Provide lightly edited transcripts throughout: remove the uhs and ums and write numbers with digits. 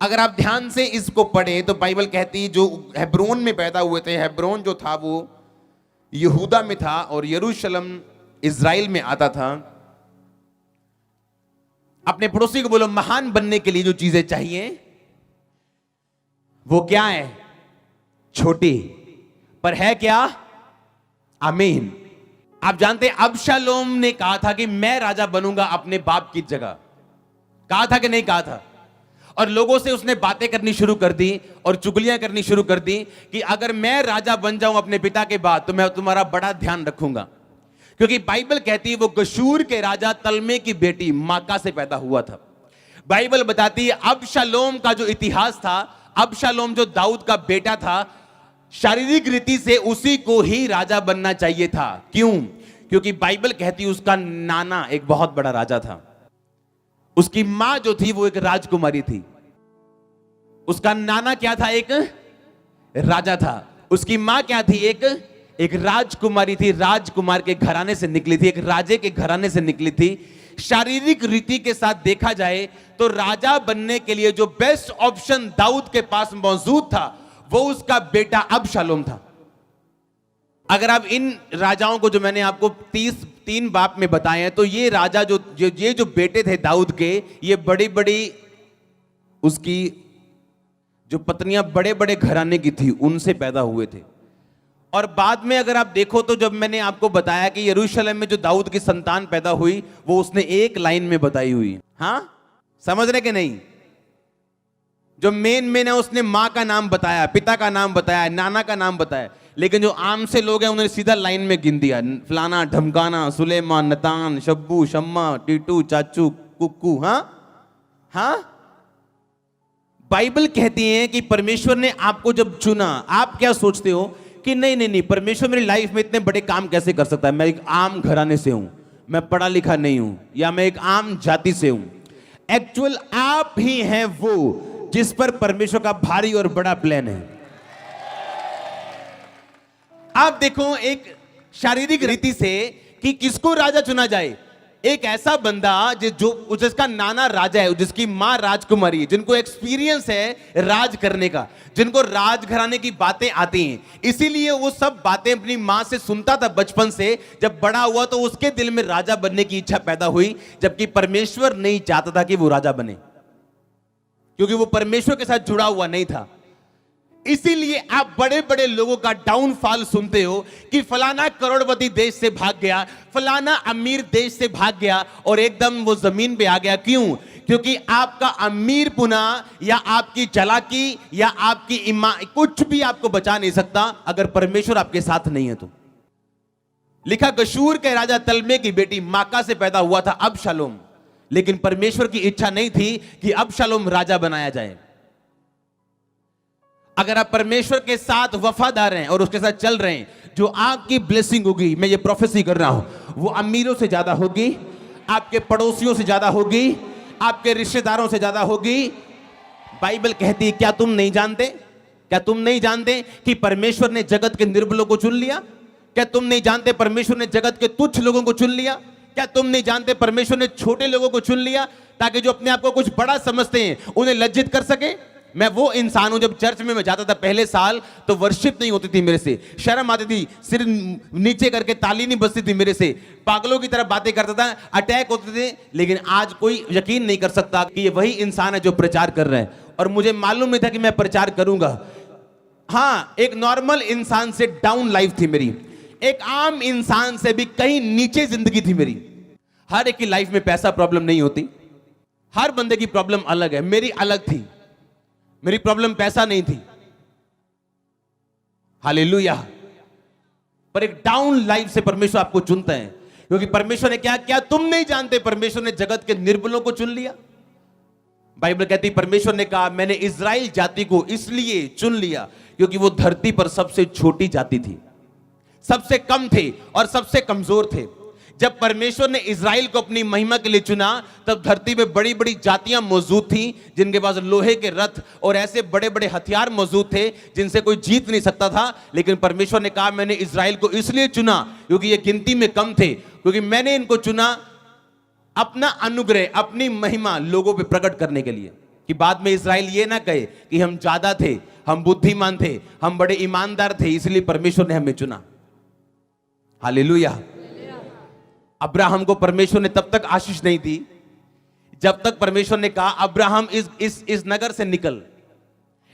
अगर आप ध्यान से इसको पढ़े तो बाइबल कहती है जो हेब्रोन में पैदा हुए थे, हेब्रोन जो था वो यहूदा में था और यरूशलेम इज़राइल में आता था। अपने पड़ोसी को बोलो, महान बनने के लिए जो चीजें चाहिए वो क्या है? छोटी, पर है क्या? आमीन। आप जानते हैं अबशालोम ने कहा था कि मैं राजा बनूंगा अपने बाप की जगह। कहा था कि नहीं कहा था? और लोगों से उसने बातें करनी शुरू कर दी और चुगलियां करनी शुरू कर दी कि अगर मैं राजा बन जाऊं अपने पिता के बाद तो मैं तुम्हारा बड़ा ध्यान रखूंगा। क्योंकि बाइबल कहती है वो गशूर के राजा तलमे की बेटी माका से पैदा हुआ था। बाइबल बताती है अबशालोम का जो इतिहास था, अबशालोम जो दाऊद का बेटा था, शारीरिक रीति से उसी को ही राजा बनना चाहिए था। क्यों? क्योंकि बाइबल कहती है उसका नाना एक बहुत बड़ा राजा था। उसकी मां जो थी वो एक राजकुमारी थी। उसका नाना क्या था? एक राजा था। उसकी मां क्या थी? एक राजकुमारी थी। राजकुमार के घराने से निकली थी, एक राजे के घराने से निकली थी। शारीरिक रीति के साथ देखा जाए तो राजा बनने के लिए जो बेस्ट ऑप्शन दाऊद के पास मौजूद था वो उसका बेटा अबशालोम था। अगर आप इन राजाओं को जो मैंने आपको 33 बाप में बताए हैं तो ये राजा जो बेटे थे दाऊद के, ये बड़ी बड़ी उसकी जो पत्नियां बड़े बड़े घराने की थी उनसे पैदा हुए थे। और बाद में अगर आप देखो तो जब मैंने आपको बताया कि यरूशलेम में जो दाऊद की संतान पैदा हुई वो उसने एक लाइन में बताई हुई। हाँ, समझ रहे कि नहीं? जो मेन है उसने मां का नाम बताया, पिता का नाम बताया, नाना का नाम बताया, लेकिन जो आम से लोग हैं उन्होंने सीधा लाइन में गिन दिया। फलाना ढमकाना, सुलेमान, नतान, शब्बू, शम्मा, टीटू, चाचू, कुक्कू। हाँ हाँ, बाइबल कहती है कि परमेश्वर ने आपको जब चुना, आप क्या सोचते हो कि नहीं, परमेश्वर मेरी लाइफ में इतने बड़े काम कैसे कर सकता है? मैं एक आम घराने से हूं, मैं पढ़ा लिखा नहीं हूं, या मैं एक आम जाति से हूं। एक्चुअल आप ही हैं वो जिस पर परमेश्वर का भारी और बड़ा प्लान है। आप देखो एक शारीरिक रीति से कि किसको राजा चुना जाए। एक ऐसा बंदा जिसका नाना राजा है, जिसकी मां राजकुमारी है, जिनको एक्सपीरियंस है राज करने का, जिनको राजघराने की बातें आती हैं। इसीलिए वो सब बातें अपनी मां से सुनता था बचपन से। जब बड़ा हुआ तो उसके दिल में राजा बनने की इच्छा पैदा हुई, जबकि परमेश्वर नहीं चाहता था कि वो राजा बने, क्योंकि वो परमेश्वर के साथ जुड़ा हुआ नहीं था। इसीलिए आप बड़े बड़े लोगों का डाउनफॉल सुनते हो कि फलाना करोड़पति देश से भाग गया, फलाना अमीर देश से भाग गया और एकदम वो जमीन पे आ गया। क्यों? क्योंकि आपका अमीर पुना या आपकी चालाकी या आपकी कुछ भी आपको बचा नहीं सकता अगर परमेश्वर आपके साथ नहीं है तो। लिखा गशूर के राजा तलमे की बेटी माका से पैदा हुआ था अबशालोम, लेकिन परमेश्वर की इच्छा नहीं थी कि अबशालोम राजा बनाया जाए। अगर आप परमेश्वर के साथ वफादार हैं और उसके साथ चल रहे हैं, जो आपकी ब्लेसिंग होगी, मैं ये प्रोफेसी कर रहा हूं, वो अमीरों से ज्यादा होगी, आपके पड़ोसियों से ज्यादा होगी, आपके रिश्तेदारों से ज्यादा होगी। बाइबल कहती है, क्या तुम नहीं जानते कि परमेश्वर ने जगत के निर्बलों को चुन लिया? क्या तुम नहीं जानते परमेश्वर ने जगत के तुच्छ लोगों को चुन लिया? क्या तुम नहीं जानते परमेश्वर ने छोटे लोगों को चुन लिया ताकि जो अपने आप को कुछ बड़ा समझते हैं उन्हें लज्जित कर सके? मैं वो इंसान हूं, जब चर्च में मैं जाता था पहले साल तो वर्शिप नहीं होती थी मेरे से, शर्म आती थी, सिर नीचे करके ताली नहीं बजती थी मेरे से, पागलों की तरह बातें करता था, अटैक होते थे। लेकिन आज कोई यकीन नहीं कर सकता कि ये वही इंसान है जो प्रचार कर रहा है, और मुझे मालूम नहीं था कि मैं प्रचार करूंगा। हाँ, एक नॉर्मल इंसान से डाउन लाइफ थी मेरी, एक आम इंसान से भी कहीं नीचे जिंदगी थी मेरी। हर एक की लाइफ में पैसा प्रॉब्लम नहीं होती, हर बंदे की प्रॉब्लम अलग है। मेरी अलग थी, मेरी प्रॉब्लम पैसा नहीं थी, हालेलुया। पर एक डाउन लाइफ से परमेश्वर आपको चुनता है, क्योंकि परमेश्वर ने क्या तुम नहीं जानते परमेश्वर ने जगत के निर्बलों को चुन लिया। बाइबल कहती परमेश्वर ने कहा मैंने इज़राइल जाति को इसलिए चुन लिया क्योंकि वो धरती पर सबसे छोटी जाति थी, सबसे कम थे और सबसे कमजोर थे। जब परमेश्वर ने इज़राइल को अपनी महिमा के लिए चुना तब धरती पे बड़ी बड़ी जातियां मौजूद थी जिनके पास लोहे के रथ और ऐसे बड़े बड़े हथियार मौजूद थे जिनसे कोई जीत नहीं सकता था। लेकिन परमेश्वर ने कहा मैंने इज़राइल को इसलिए चुना क्योंकि ये गिनती में कम थे, क्योंकि मैंने इनको चुना अपना अनुग्रह, अपनी महिमा लोगों पे प्रकट करने के लिए। कि बाद में इस्राएल ये ना कहे कि हम ज्यादा थे, हम बुद्धिमान थे, हम बड़े ईमानदार थे, इसलिए परमेश्वर ने हमें चुना। हालेलुया। अब्राहम को परमेश्वर ने तब तक आशीष नहीं दी जब तक परमेश्वर ने कहा अब्राहम इस नगर से निकल,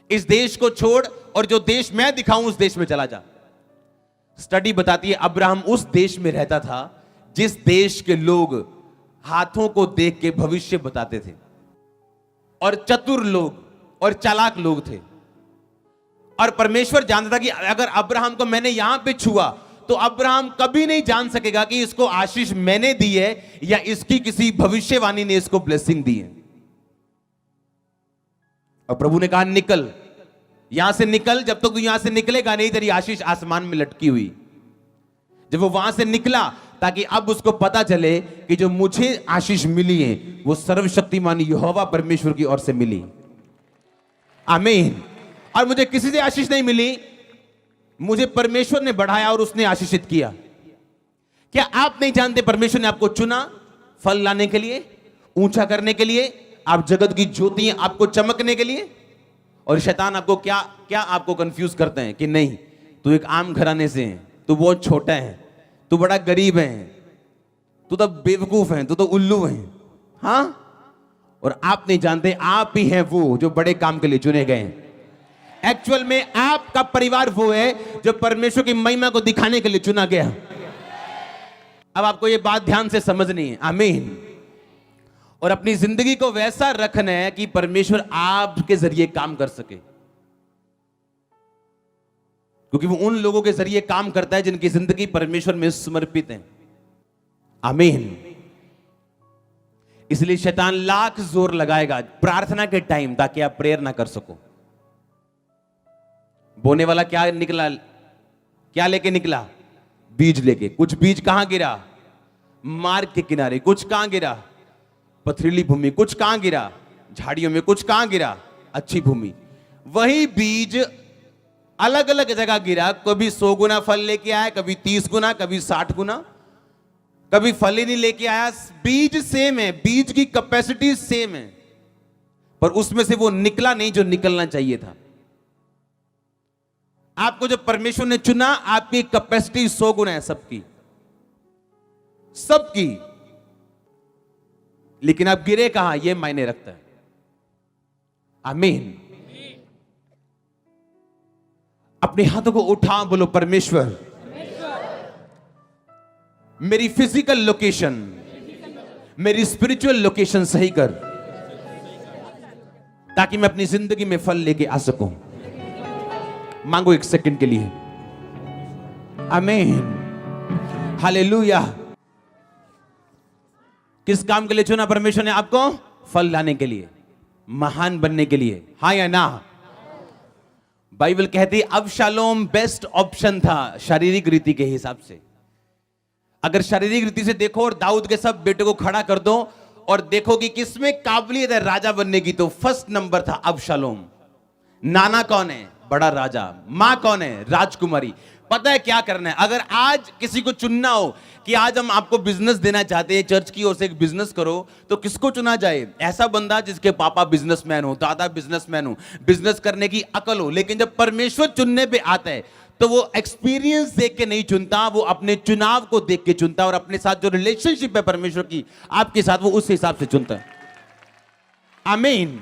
इस देश को छोड़ और जो देश मैं दिखाऊं उस देश में चला जा। स्टडी बताती है अब्राहम उस देश में रहता था जिस देश के लोग हाथों को देख के भविष्य बताते थे और चतुर लोग और चालाक लोग थे। और परमेश्वर जानता था कि अगर अब्राहम को मैंने यहां पे छुआ तो अब्राहम कभी नहीं जान सकेगा कि इसको आशीष मैंने दी है या इसकी किसी भविष्यवाणी ने इसको ब्लेसिंग दी है। और प्रभु ने कहा निकल, यहां से निकल, जब तक तू यहां से निकलेगा नहीं तेरी आशीष आसमान में लटकी हुई। जब वो वहां से निकला ताकि अब उसको पता चले कि जो मुझे आशीष मिली है वो सर्वशक्तिमान यहोवा परमेश्वर की ओर से मिली। आमीन। और मुझे किसी से आशीष नहीं मिली, मुझे परमेश्वर ने बढ़ाया और उसने आशीषित किया। क्या आप नहीं जानते परमेश्वर ने आपको चुना फल लाने के लिए, ऊंचा करने के लिए, आप जगत की ज्योति हैं आपको चमकने के लिए। और शैतान आपको क्या आपको कंफ्यूज करते हैं कि नहीं तू एक आम घराने से है, तू बहुत छोटा है, तू बड़ा गरीब है, तू तो बेवकूफ है, तू तो उल्लू है। हाँ, और आप नहीं जानते आप ही हैं वो जो बड़े काम के लिए चुने गए हैं। एक्चुअल में आपका परिवार वो है जो परमेश्वर की महिमा को दिखाने के लिए चुना गया। अब आपको ये बात ध्यान से समझनी है। आमीन। और अपनी जिंदगी को वैसा रखना है कि परमेश्वर आपके जरिए काम कर सके, क्योंकि वो उन लोगों के जरिए काम करता है जिनकी जिंदगी परमेश्वर में समर्पित है। आमीन। इसलिए शैतान लाख जोर लगाएगा प्रार्थना के टाइम ताकि आप प्रेयर ना कर सको। बोने वाला क्या निकला, क्या लेके निकला? बीज लेके। कुछ बीज कहां गिरा? मार्ग के किनारे। कुछ कहां गिरा? पथरीली भूमि। कुछ कहां गिरा? झाड़ियों में। कुछ कहां गिरा? अच्छी भूमि। वही बीज अलग अलग जगह गिरा, कभी 100 गुना फल लेके आया, कभी 30 गुना, कभी 60 गुना, कभी फल ही नहीं लेके आया। बीज सेम है, बीज की कैपेसिटी सेम है, पर उसमें से वो निकला नहीं जो निकलना चाहिए था। आपको जब परमेश्वर ने चुना, आपकी कैपेसिटी 100 गुना है, सबकी, लेकिन आप गिरे कहां यह मायने रखता है। आमीन। अपने हाथों को उठा, बोलो परमेश्वर मेरी फिजिकल लोकेशन, मेरी स्पिरिचुअल लोकेशन सही कर, ताकि मैं अपनी जिंदगी में फल लेके आ सकूं। मांगो 1 सेकंड के लिए। आमीन। हालेलुया। किस काम के लिए चुना परमेश्वर ने आपको? फल लाने के लिए, महान बनने के लिए। हाँ या ना? बाइबल कहती है अबशालोम बेस्ट ऑप्शन था शारीरिक रीति के हिसाब से। अगर शारीरिक रीति से देखो और दाऊद के सब बेटे को खड़ा कर दो और देखो कि किसमें काबिलियत है राजा बनने की, तो फर्स्ट नंबर था अबशालोम। नाना कौन है? बड़ा राजा। मां कौन है? राजकुमारी। पता है क्या करना है? अगर आज किसी को चुनना हो कि आज हम आपको बिजनेस देना चाहते हैं, चर्च की ओर से एक बिजनेस करो, तो किसको चुना जाए? ऐसा बंदा जिसके पापा बिजनेसमैन हो, दादा बिजनेसमैन हो, बिजनेस करने की अकल हो। लेकिन जब परमेश्वर चुनने पे आता है तो वो एक्सपीरियंस देख के नहीं चुनता, वो अपने चुनाव को देख के चुनता, और अपने साथ जो रिलेशनशिप है परमेश्वर की आपके साथ, वो उस हिसाब से चुनता है। आमीन।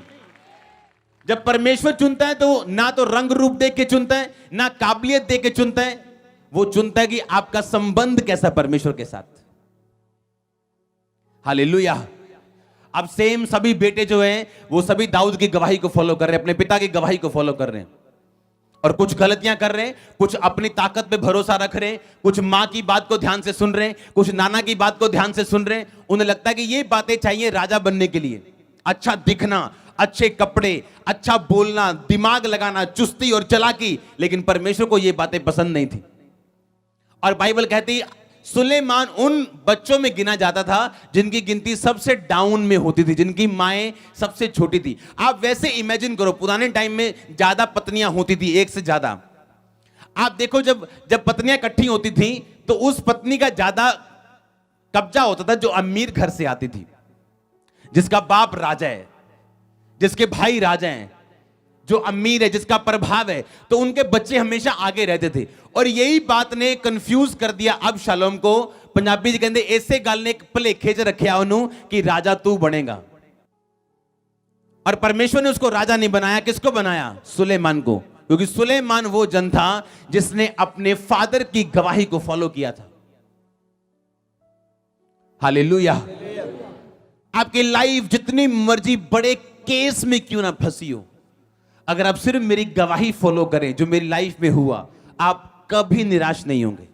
जब परमेश्वर चुनता है तो ना तो रंग रूप देख के चुनता है, ना काबिलियत देख के चुनता है, वो चुनता है कि आपका संबंध कैसा परमेश्वर के साथ। हालेलुया। अब सेम सभी बेटे जो हैं वो सभी दाऊद की गवाही को फॉलो कर रहे हैं, अपने पिता की गवाही को फॉलो कर रहे हैं, और कुछ गलतियां कर रहे हैं, कुछ अपनी ताकत पे भरोसा रख रहे हैं, कुछ मां की बात को ध्यान से सुन रहे हैं, कुछ नाना की बात को ध्यान से सुन रहे हैं। उन्हें लगता है कि ये बातें चाहिए राजा बनने के लिए, अच्छा दिखना, अच्छे कपड़े, अच्छा बोलना, दिमाग लगाना, चुस्ती और चालाकी। लेकिन परमेश्वर को ये बातें पसंद नहीं थी। और बाइबल कहती है सुलेमान उन बच्चों में गिना जाता था जिनकी गिनती सबसे डाउन में होती थी, जिनकी माएं सबसे छोटी थी। आप वैसे इमेजिन करो, पुराने टाइम में ज्यादा पत्नियां होती थी, एक से ज्यादा। आप देखो जब पत्नियां इकट्ठी होती थी तो उस पत्नी का ज्यादा कब्जा होता था जो अमीर घर से आती थी, जिसका बाप राजा है, जिसके भाई राजा हैं, जो अमीर है, जिसका प्रभाव है, तो उनके बच्चे हमेशा आगे रहते थे। और यही बात ने कंफ्यूज कर दिया अबशालोम को। पंजाबी जी कहते ऐसे गल ने भलेखे च रखिया उन्हों कि राजा तू बनेगा। और परमेश्वर ने उसको राजा नहीं बनाया, किसको बनाया? सुलेमान को, क्योंकि सुलेमान वो जन था जिसने अपने फादर की गवाही को फॉलो किया था। हालेलुया। आपकी लाइफ जितनी मर्जी बड़े केस में क्यों ना फंसी हो, अगर आप सिर्फ मेरी गवाही फॉलो करें जो मेरी लाइफ में हुआ, आप कभी निराश नहीं होंगे।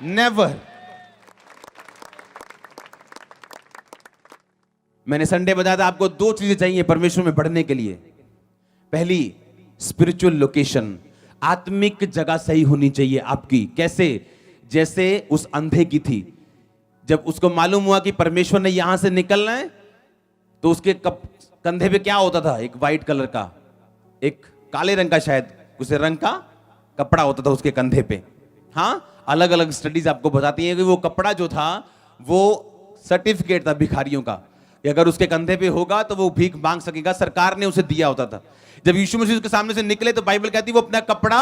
नेवर। मैंने संडे बताया था आपको 2 चीजें चाहिए परमेश्वर में बढ़ने के लिए। पहली, स्पिरिचुअल लोकेशन, आत्मिक जगह सही होनी चाहिए आपकी। कैसे? जैसे उस अंधे की थी, जब उसको मालूम हुआ कि परमेश्वर ने यहां से निकलना है, तो उसके कंधे पे क्या होता था? एक वाइट कलर का, एक काले रंग का, शायद उसे रंग का कपड़ा होता था उसके कंधे पे। हाँ, अलग अलग स्टडीज आपको बताती हैं कि वो कपड़ा जो था वो सर्टिफिकेट था भिखारियों का, कि अगर उसके कंधे पे होगा तो वो भीख मांग सकेगा। सरकार ने उसे दिया होता था। जब यीशु मसीह उसके सामने से निकले तो बाइबल कहती है वो अपना कपड़ा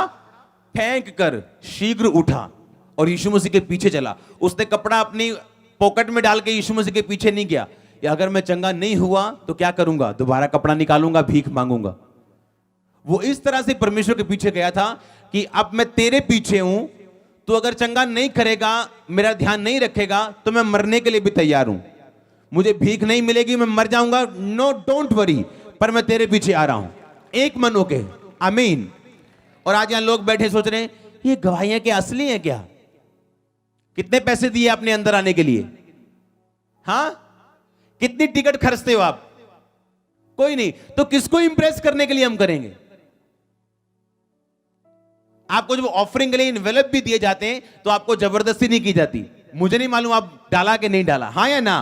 फेंक कर शीघ्र उठा और यीशु मसीह के पीछे चला। उसने कपड़ा अपनी पॉकेट में डाल के यीशु मसीह के पीछे नहीं गया, या अगर मैं चंगा नहीं हुआ तो क्या करूंगा? दोबारा कपड़ा निकालूंगा, भीख मांगूंगा। वो इस तरह से परमेश्वर के पीछे गया था कि अब मैं तेरे पीछे हूं, तो अगर चंगा नहीं करेगा, मेरा ध्यान नहीं रखेगा, तो मैं मरने के लिए भी तैयार हूं। मुझे भीख नहीं मिलेगी, मैं मर जाऊंगा, नो डोंट वरी, पर मैं तेरे पीछे आ रहा हूं। एक मन होके, आमीन। और आज यहां लोग बैठे सोच रहे हैं ये गवाहियां क्या असली हैं क्या? कितने पैसे दिए आपने अंदर आने के लिए? हां, कितनी टिकट खर्चते हो आप? कोई नहीं, तो किसको इंप्रेस करने के लिए हम करेंगे? आपको जब ऑफरिंग के लिए इन्वेलप भी दिए जाते हैं तो आपको जबरदस्ती नहीं की जाती। मुझे नहीं मालूम आप डाला कि नहीं डाला, हां या ना।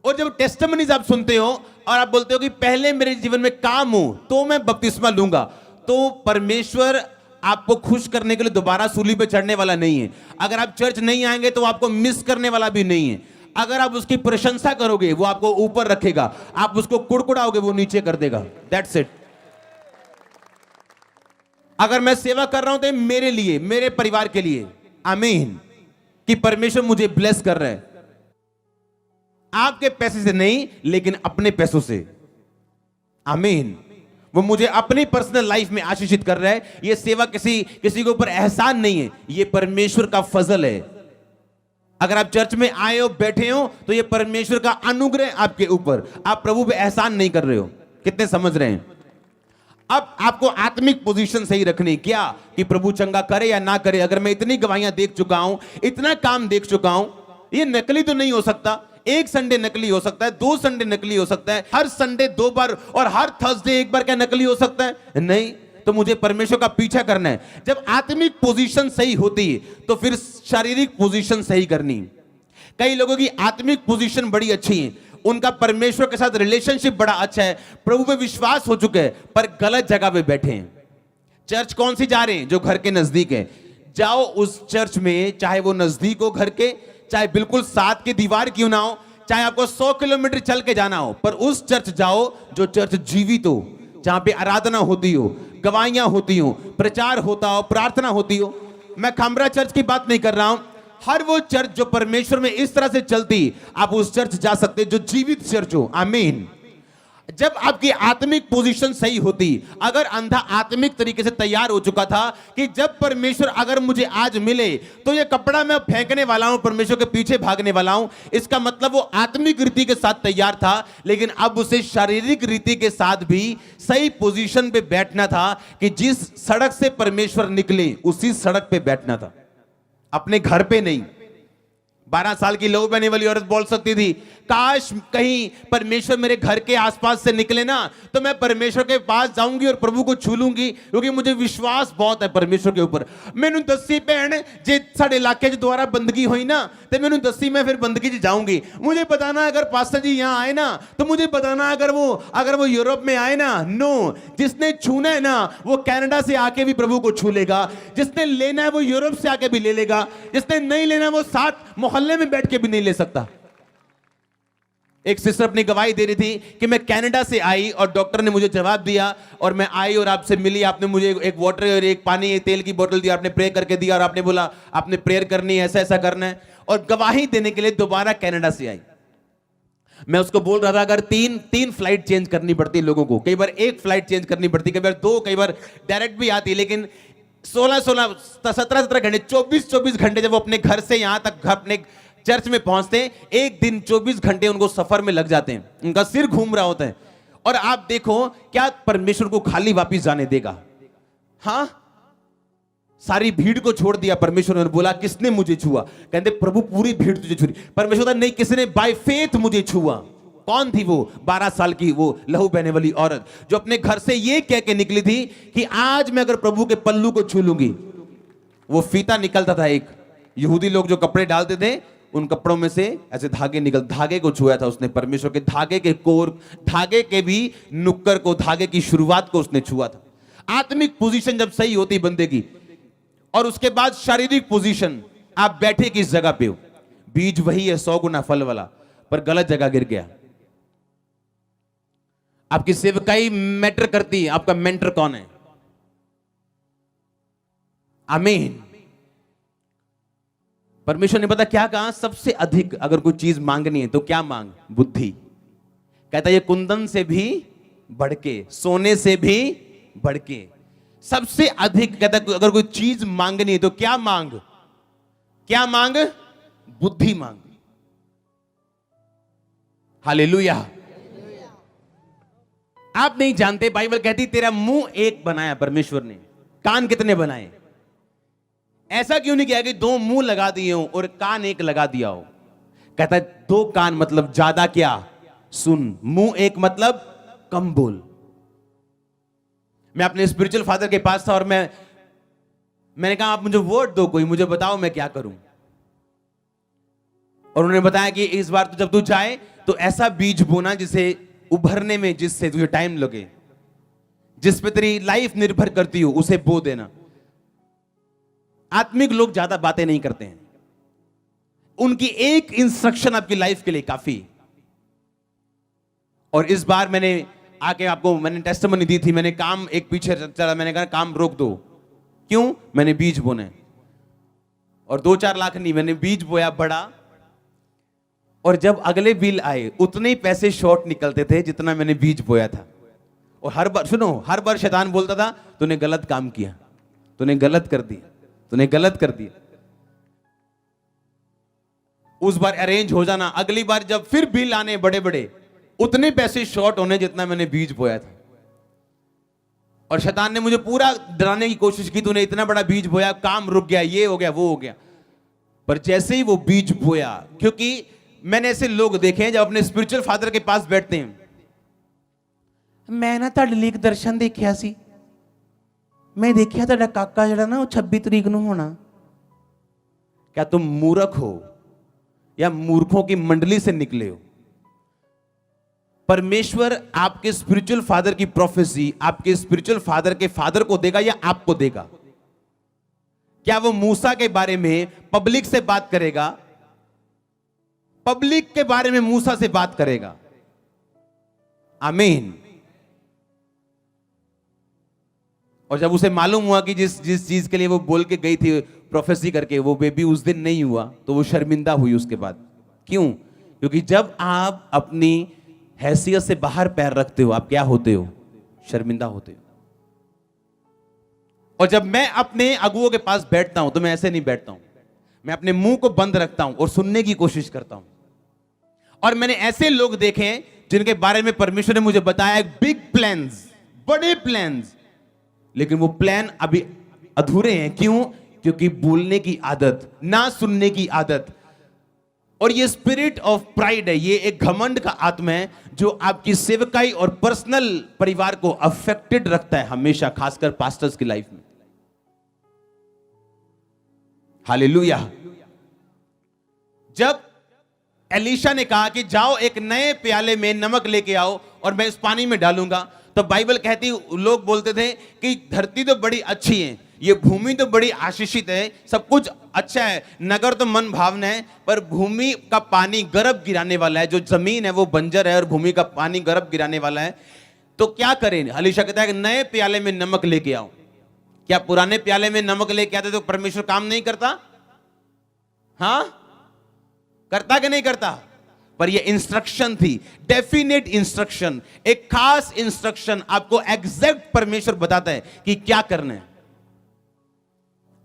और जब टेस्टिमनीज आप सुनते हो और आप बोलते हो कि पहले मेरे जीवन में काम हो तो मैं बपतिस्मा लूंगा, तो परमेश्वर आपको खुश करने के लिए दोबारा सूली पे चढ़ने वाला नहीं है। अगर आप चर्च नहीं आएंगे तो आपको मिस करने वाला भी नहीं है। अगर आप उसकी प्रशंसा करोगे वो आपको ऊपर रखेगा, आप उसको कुड़कुड़ाओगे वो नीचे कर देगा। That's it. अगर मैं सेवा कर रहा हूं तो मेरे लिए, मेरे परिवार के लिए, आमीन, कि परमेश्वर मुझे ब्लेस कर रहा है, आपके पैसे से नहीं लेकिन अपने पैसों से, आमीन। वो मुझे अपनी पर्सनल लाइफ में आशीषित कर रहा है। ये सेवा किसी के ऊपर एहसान नहीं है, ये परमेश्वर का फजल है। अगर आप चर्च में आए हो, बैठे हो, तो ये परमेश्वर का अनुग्रह आपके ऊपर, आप प्रभु पे एहसान नहीं कर रहे हो। कितने समझ रहे हैं? अब आपको आत्मिक पोजीशन सही रखनी, क्या कि प्रभु चंगा करे या ना करे। अगर मैं इतनी गवाहियां देख चुका हूं, इतना काम देख चुका हूं, ये नकली तो नहीं हो सकता। एक संडे नकली हो सकता है, 2 संडे नकली हो सकता है, हर संडे 2 बार और हर थर्सडे 1 बार क्या नकली हो सकता है? नहीं। तो मुझे परमेश्वर का पीछा करना है। जब आत्मिक पोजीशन सही होती है तो फिर शारीरिक पोजीशन सही करनी। कई लोगों की आत्मिक पोजीशन बड़ी अच्छी है, उनका परमेश्वर के साथ रिलेशनशिप बड़ा अच्छा है, प्रभु पे विश्वास हो चुके हैं, पर गलत जगह पे बैठे हैं। चर्च कौन सी जा रहे हैं? जो घर के नजदीक है। जाओ उस चर्च में, चाहे वो नजदीक हो घर के, चाहे बिल्कुल साथ की दीवार क्यों ना हो, चाहे आपको 100 किलोमीटर चल के जाना हो, पर उस चर्च जाओ जो चर्च जीवित हो, जहां पे आराधना होती हो, गवाहियां होती हो, प्रचार होता हो, प्रार्थना होती हो। मैं खामरा चर्च की बात नहीं कर रहा हूं, हर वो चर्च जो परमेश्वर में इस तरह से चलती, आप उस चर्च जा सकते जो जीवित चर्च हो, आमीन। जब आपकी आत्मिक पोजीशन सही होती, अगर अंधा आत्मिक तरीके से तैयार हो चुका था कि जब परमेश्वर अगर मुझे आज मिले तो ये कपड़ा मैं फेंकने वाला हूं, परमेश्वर के पीछे भागने वाला हूं, इसका मतलब वो आत्मिक रीति के साथ तैयार था, लेकिन अब उसे शारीरिक रीति के साथ भी सही पोजीशन पे बैठना था कि जिस सड़क से परमेश्वर निकले उसी सड़क पे बैठना था, अपने घर पे नहीं। 12 साल की लहू बहने वाली औरत बोल सकती थी, काश कहीं परमेश्वर मेरे घर के आसपास से निकले ना, तो मैं परमेश्वर के पास जाऊंगी और प्रभु को छू लूंगी, क्योंकि मुझे विश्वास बहुत है परमेश्वर के ऊपर। मैनू दसी भैन जे साडे इलाके च दोबारा बंदगी हुई ना, तो मैनू दसी मैं फिर बंदगी च जाऊंगी। मुझे बताना अगर पास्टर जी यहाँ आए ना, तो मुझे बताना अगर वो यूरोप में आए ना, नो, जिसने छूना है ना वो कनाडा से आके भी प्रभु को छू लेगा, जिसने लेना है वो यूरोप से आके भी ले लेगा, जिसने नहीं लेना वो साथ मोहल्ले में बैठ के भी नहीं ले सकता। एक सिस्टर अपनी गवाही दे रही थी कि मैं कनाडा से आई और डॉक्टर ने मुझे जवाब दिया और मैं आई और आपसे मिली, आपने मुझे एक वाटर और एक पानी एक तेल की बोतल दी, आपने प्रे करके दिया और आपने बोला आपने प्रेयर करनी है, ऐसा ऐसा करना है, और गवाही देने के लिए दोबारा कनाडा से आई। मैं उसको बोल रहा था अगर तीन फ्लाइट चेंज करनी पड़ती लोगों को, कई बार एक फ्लाइट चेंज करनी पड़ती, कई बार दो, कई बार डायरेक्ट भी आती, लेकिन 17 घंटे 24 घंटे जब वो अपने घर से यहां तक अपने चर्च में पहुंचते हैं, एक दिन 24 घंटे उनको सफर में लग जाते हैं, उनका सिर घूम रहा होता है। और आप देखो क्या परमेश्वर को खाली वापस जाने देगा? हां, सारी भीड़ को छोड़ दिया परमेश्वर ने, बोला किसने मुझे छुआ? कहते प्रभु पूरी भीड़ तुझे छुई। परमेश्वर नहीं, किसने बाय फेथ मुझे छुआ। कौन थी वो? 12 साल की वो लहू बहने वाली औरत जो अपने घर से ये कह के निकली थी कि आज मैं अगर प्रभु के पल्लू को छू लूंगी। वो फीता निकलता था, एक यहूदी लोग जो कपड़े डालते थे उन कपड़ों में से ऐसे धागे को छुआ था उसने, परमेश्वर के धागे के कोर, धागे के भी नुक्कर को, धागे की शुरुआत को उसने छुआ था। आत्मिक पोजीशन जब सही होती बंदे की, और उसके बाद शारीरिक पोजीशन, आप बैठे किस जगह पे हो, बीज वही है 100 गुना फल वाला, पर गलत जगह गिर गया। आपकी सेवकाई मैटर करती है, आपका मेंटर कौन है? आमीन। परमेश्वर ने पता क्या कहा? सबसे अधिक अगर कोई चीज मांगनी है तो क्या मांग? बुद्धि। कहता ये कुंदन से भी बढ़ के, सोने से भी बढ़ के, सबसे अधिक कहता अगर कोई चीज मांगनी है तो क्या मांग? क्या मांग? बुद्धि मांग। हालेलुया। आप नहीं जानते, बाइबल कहती तेरा मुंह एक बनाया परमेश्वर ने, कान कितने बनाए? ऐसा क्यों नहीं किया कि 2 मुंह लगा दिए हो और कान एक लगा दिया हो? कहता है 2 कान मतलब ज्यादा क्या सुन, मुंह एक मतलब कम बोल। मैं अपने स्पिरिचुअल फादर के पास था और मैंने कहा आप मुझे वर्ड दो, कोई मुझे बताओ मैं क्या करूं। और उन्होंने बताया कि इस बार तो जब तू जाए तो ऐसा बीज बोना जिसे उभरने में, जिससे तुझे टाइम लगे, जिस पे तेरी लाइफ निर्भर करती हो, उसे बो देना। आत्मिक लोग ज्यादा बातें नहीं करते हैं, उनकी एक इंस्ट्रक्शन आपकी लाइफ के लिए काफी। और इस बार मैंने आके आपको मैंने टेस्टिमनी दी थी, मैंने काम एक पीछे चला, मैंने कहा काम रोक दो। क्यों? मैंने बीज बोने, और 2-4 लाख नहीं, मैंने बीज बोया बड़ा, और जब अगले बिल आए उतने ही पैसे शॉर्ट निकलते थे जितना मैंने बीज बोया था। और हर बार सुनो, हर बार शैतान बोलता था तूने गलत काम किया, तूने गलत कर दिया, तूने गलत कर दिया। उस बार अरेंज हो जाना, अगली बार जब फिर बिल आने बड़े बड़े, उतने पैसे शॉर्ट होने जितना मैंने बीज बोया था। और शैतान ने मुझे पूरा डराने की कोशिश की, तूने इतना बड़ा बीज बोया, काम रुक गया, ये हो गया, वो हो गया। पर जैसे ही वो बीज बोया, क्योंकि मैंने ऐसे लोग देखे हैं जब अपने स्पिरिचुअल फादर के पास बैठते हैं, मैं ना ਤੁਹਾਡੇ ਲਈ ਇੱਕ ਦਰਸ਼ਨ ਦੇਖਿਆ ਸੀ, मैं देखिया ਤੁਹਾਡਾ ਕਾਕਾ ਜਿਹੜਾ ਨਾ ਉਹ 26 ਤਰੀਕ ਨੂੰ ਹੋਣਾ। क्या तुम मूर्ख हो या मूर्खों की मंडली से निकले हो? परमेश्वर आपके स्पिरिचुअल फादर की प्रोफेसी आपके स्पिरिचुअल फादर के फादर को देगा या आपको देगा? क्या वो मूसा के बारे में पब्लिक से बात करेगा? पब्लिक के बारे में मूसा से बात करेगा? आमीन। और जब उसे मालूम हुआ कि जिस चीज के लिए वो बोल के गई थी प्रोफेसी करके, वो बेबी उस दिन नहीं हुआ, तो वो शर्मिंदा हुई उसके बाद। क्यों? क्योंकि जब आप अपनी हैसियत से बाहर पैर रखते हो, आप क्या होते हो? शर्मिंदा होते हो। और जब मैं अपने अगुओं के पास बैठता हूं तो मैं ऐसे नहीं बैठता हूं, मैं अपने मुंह को बंद रखता हूं और सुनने की कोशिश करता हूं। और मैंने ऐसे लोग देखे हैं जिनके बारे में परमेश्वर ने मुझे बताया बिग प्लान्स, बड़े प्लान्स, लेकिन वो प्लान अभी अधूरे हैं। क्यों? क्योंकि बोलने की आदत, ना सुनने की आदत। और ये स्पिरिट ऑफ प्राइड है, ये एक घमंड का आत्मा है जो आपकी सेवकाई और पर्सनल परिवार को अफेक्टेड रखता है हमेशा, खासकर पास्टर्स की लाइफ में। हालेलुया। जब एलीशा ने कहा कि जाओ एक नए प्याले में नमक लेके आओ और मैं इस पानी में डालूंगा, तो बाइबल कहती, लोग बोलते थे कि धरती तो बड़ी अच्छी है ये भूमि तो बड़ी आशीषित है, सब कुछ अच्छा है, नगर तो मन भावना है, पर भूमि का पानी गर्भ गिराने वाला है। जो जमीन है वो बंजर है और भूमि का पानी गर्भ गिराने वाला है। तो क्या करें? अलीशा कहता है कि नए प्याले में नमक लेके आओ। क्या पुराने प्याले में नमक लेके आते तो परमेश्वर काम नहीं करता? हां, करता कि नहीं करता? पर ये इंस्ट्रक्शन थी, डेफिनेट इंस्ट्रक्शन, एक खास इंस्ट्रक्शन। आपको एग्जैक्ट परमेश्वर बताता है कि क्या करना है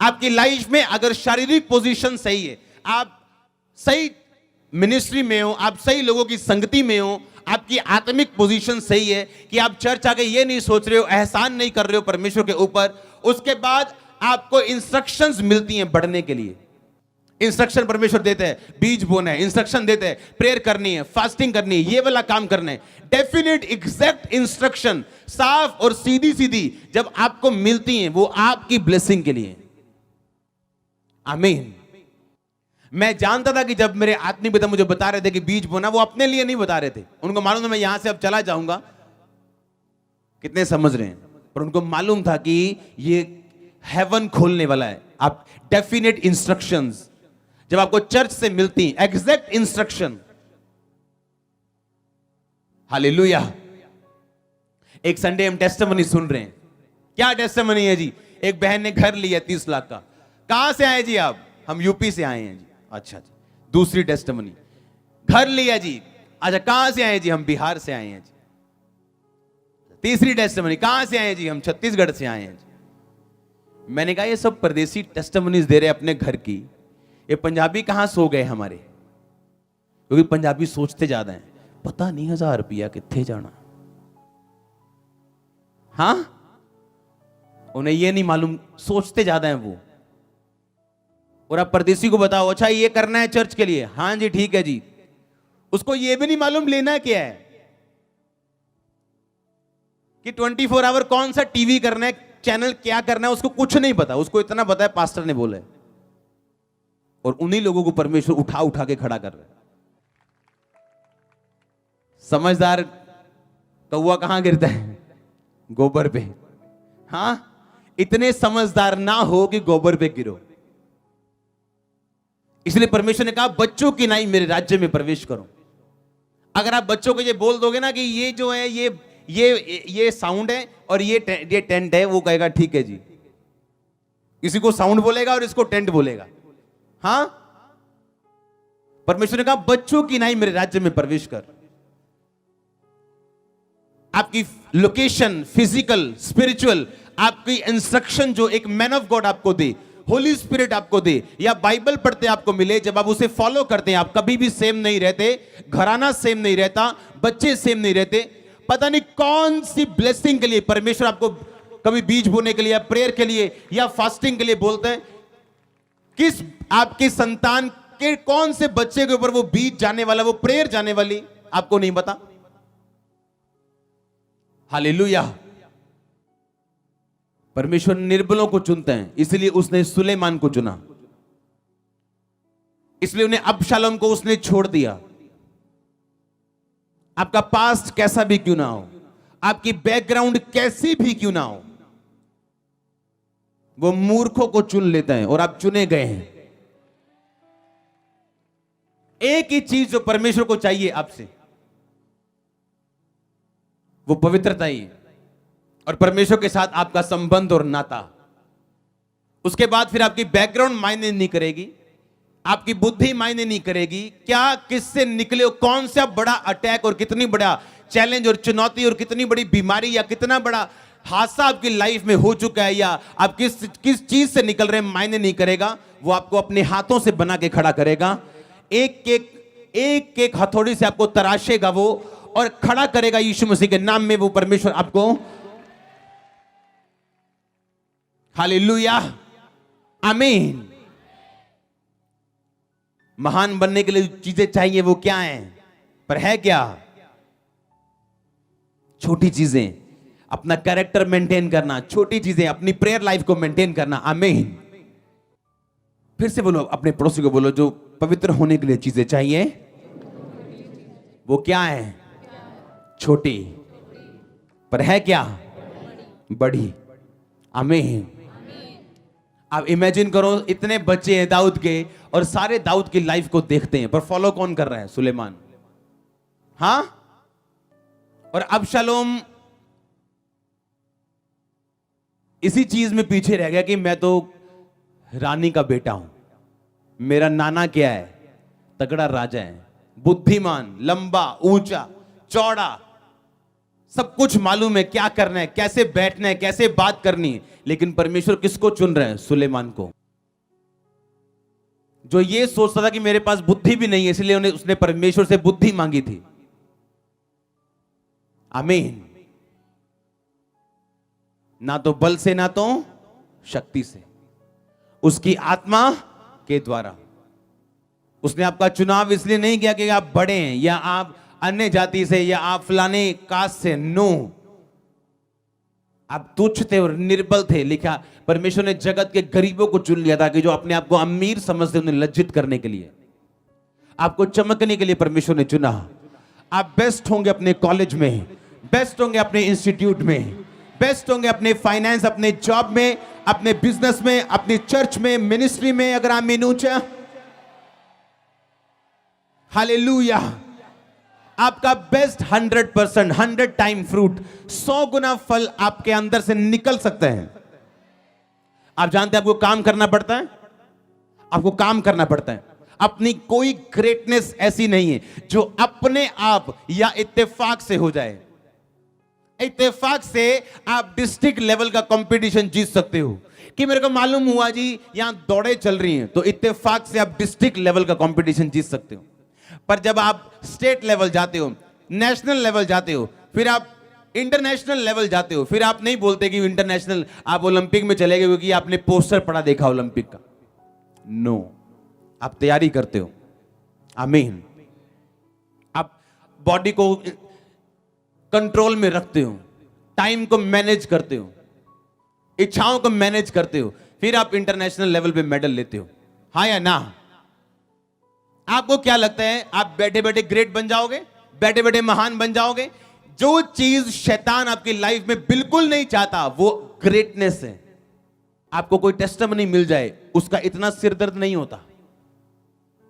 आपकी लाइफ में। अगर शारीरिक पोजीशन सही है, आप सही मिनिस्ट्री में हो, आप सही लोगों की संगति में हो, आपकी आत्मिक पोजीशन सही है कि आप चर्च आके ये नहीं सोच रहे हो, एहसान नहीं कर रहे हो परमेश्वर के ऊपर, उसके बाद आपको इंस्ट्रक्शंस मिलती हैं बढ़ने के लिए। इंस्ट्रक्शन परमेश्वर देते हैं, बीज बोना है, इंस्ट्रक्शन देते हैं, प्रेयर करनी है, फास्टिंग करनी है, ये वाला काम करना है। डेफिनेट एग्जैक्ट इंस्ट्रक्शन साफ और सीधी सीधी जब आपको मिलती हैं, वो आपकी ब्लेसिंग के लिए। आमीन। मैं जानता था कि जब मेरे आत्मिक पिता मुझे बता रहे थे कि बीज बोना, वो अपने लिए नहीं बता रहे थे। उनको मालूम था मैं यहां से अब चला जाऊंगा, कितने समझ रहे हैं, पर उनको मालूम था कि ये हेवन खोलने वाला है। आप डेफिनेट इंस्ट्रक्शंस जब आपको चर्च से मिलती हैं, एग्जैक्ट इंस्ट्रक्शन। हालेलुया। एक संडे हम टेस्टिमनी सुन रहे हैं। क्या टेस्टिमनी है जी? एक बहन ने घर लिया 30 लाख का। कहां से आए जी आप? हम यूपी से आए हैं जी। अच्छा जी। दूसरी टेस्टिमनी, घर लिया जी। अच्छा, कहां से आए जी? हम बिहार से आए हैं जी। तीसरी टेस्टिमनी, कहां से आए जी? हम छत्तीसगढ़ से आए हैं जी। मैंने कहा ये सब परदेसी टेस्टिमनीज दे रहे अपने घर की, ये पंजाबी कहां सो गए हमारे? क्योंकि पंजाबी सोचते ज्यादा हैं, पता नहीं 1000 रुपया कितने जाना। हां, उन्हें ये नहीं मालूम, सोचते ज्यादा हैं वो। और आप परदेसी को बताओ, अच्छा ये करना है चर्च के लिए, हां जी ठीक है जी, उसको ये भी नहीं मालूम लेना क्या है, कि 24 आवर कौन सा टीवी करना है, चैनल क्या करना है, उसको कुछ नहीं पता। उसको इतना पता है पास्टर ने बोला है। और उन्हीं लोगों को परमेश्वर उठा उठा के खड़ा कर रहा है। समझदार कौवा कहां गिरता है? गोबर पे। हां, इतने समझदार ना हो कि गोबर पे गिरो। इसलिए परमेश्वर ने कहा बच्चों की नाई मेरे राज्य में प्रवेश करो। अगर आप बच्चों को ये बोल दोगे ना कि ये जो है ये साउंड है और ये टेंट है, वो कहेगा ठीक है जी। किसी को साउंड बोलेगा और इसको टेंट बोलेगा। हां, परमेश्वर ने कहा बच्चों की नाई मेरे राज्य में प्रवेश कर। आपकी लोकेशन, फिजिकल, स्पिरिचुअल, आपकी इंस्ट्रक्शन जो एक मैन ऑफ गॉड आपको दे, होली स्पिरिट आपको दे, या बाइबल पढ़ते आपको मिले, जब आप उसे फॉलो करते हैं, आप कभी भी सेम नहीं रहते। घराना सेम नहीं रहता, बच्चे सेम नहीं रहते। पता नहीं कौन सी ब्लेसिंग के लिए परमेश्वर आपको कभी बीज बोने के लिए या प्रेयर के लिए या फास्टिंग के लिए बोलते हैं। किस आपके संतान के कौन से बच्चे के ऊपर वो बीज जाने वाला, वो प्रेयर जाने वाली, आपको नहीं पता। हालेलुया। परमेश्वर निर्बलों को चुनते हैं, इसलिए उसने सुलेमान को चुना, इसलिए उन्हें अबशालोम को उसने छोड़ दिया। आपका पास्ट कैसा भी क्यों ना हो, आपकी बैकग्राउंड कैसी भी क्यों ना हो, वो मूर्खों को चुन लेता है और आप चुने गए हैं। एक ही चीज जो परमेश्वर को चाहिए आपसे, वो पवित्रता ही है और परमेश्वर के साथ आपका संबंध और नाता। उसके बाद फिर आपकी बैकग्राउंड मायने नहीं करेगी, आपकी बुद्धि मायने नहीं करेगी, क्या किससे निकले हो, कौन सा बड़ा अटैक और कितनी बड़ा चैलेंज और चुनौती और कितनी बड़ी बीमारी या कितना बड़ा हादसा आपकी लाइफ में हो चुका है, या आप किस चीज से निकल रहे हैं, मायने नहीं करेगा। वो आपको अपने हाथों से बना के खड़ा करेगा। एक एक हथौड़ी से आपको तराशेगा वो और खड़ा करेगा यीशु मसीह के नाम में। वो परमेश्वर आपको, हालेलुया, आमीन। महान बनने के लिए चीजें चाहिए वो क्या है, पर है क्या? छोटी चीजें, अपना कैरेक्टर मेंटेन करना, छोटी चीजें, अपनी प्रेयर लाइफ को मेंटेन करना। आमीन। फिर से बोलो, अपने पड़ोसी को बोलो, जो पवित्र होने के लिए चीजें चाहिए वो क्या है? छोटी, पर है क्या? बड़ी। आमीन। आप इमेजिन करो, इतने बच्चे हैं दाऊद के और सारे दाऊद की लाइफ को देखते हैं, पर फॉलो कौन कर रहा है? सुलेमान। हां, और अबशालोम इसी चीज में पीछे रह गया कि मैं तो रानी का बेटा हूं, मेरा नाना क्या है? तगड़ा राजा है, बुद्धिमान, लंबा, ऊंचा, चौड़ा, सब कुछ मालूम है, क्या करना है, कैसे बैठना है, कैसे बात करनी है। लेकिन परमेश्वर किसको चुन रहे हैं? सुलेमान को, जो ये सोचता था कि मेरे पास बुद्धि भी नहीं है, इसलिए उसने परमेश्वर से बुद्धि मांगी थी। आमीन। ना तो बल से ना तो शक्ति से, उसकी आत्मा के द्वारा। उसने आपका चुनाव इसलिए नहीं किया कि आप बड़े हैं या आप अन्य जाति से या आप फलाने कास्ट से। नो, आप तुच्छ थे और निर्बल थे। लिखा, परमेश्वर ने जगत के गरीबों को चुन लिया था कि जो अपने आप को अमीर समझते उन्हें लज्जित करने के लिए, आपको चमकने के लिए परमेश्वर ने चुना। आप बेस्ट होंगे अपने कॉलेज में, बेस्ट होंगे अपने इंस्टीट्यूट में, बेस्ट होंगे अपने फाइनेंस, अपने जॉब में, अपने बिजनेस में, अपनी चर्च में, मिनिस्ट्री में। अगर आप ऊंचा, हालेलुया, आपका बेस्ट 100%, 100 टाइम फ्रूट, 100 गुना फल आपके अंदर से निकल सकते हैं। आप जानते हैं आपको काम करना पड़ता है, आपको काम करना पड़ता है। अपनी कोई ग्रेटनेस ऐसी नहीं है जो अपने आप या इत्तेफाक से हो जाए। इत्तेफाक से आप डिस्ट्रिक्ट लेवल का कंपटीशन जीत सकते हो कि मेरे को मालूम हुआ जी यहां दौड़े चल रही हैं, तो इत्तेफाक से आप डिस्ट्रिक्ट लेवल का कंपटीशन जीत सकते हो। पर जब आप स्टेट लेवल जाते हो, नेशनल लेवल जाते हो, फिर आप इंटरनेशनल लेवल जाते हो, फिर आप नहीं बोलते कि इंटरनेशनल, आप ओलंपिक में चले गए क्योंकि आपने पोस्टर पढ़ा देखा ओलंपिक का। नो, आप तैयारी करते हो। आमीन। आप बॉडी को कंट्रोल में रखते हो, टाइम को मैनेज करते हो, इच्छाओं को मैनेज करते हो, फिर आप इंटरनेशनल लेवल पे मेडल लेते हो। हाँ या ना? आपको क्या लगता है आप बैठे बैठे ग्रेट बन जाओगे, बैठे बैठे महान बन जाओगे? जो चीज शैतान आपकी लाइफ में बिल्कुल नहीं चाहता वो ग्रेटनेस है। आपको कोई टेस्टिमनी मिल जाए, उसका इतना सिरदर्द नहीं होता।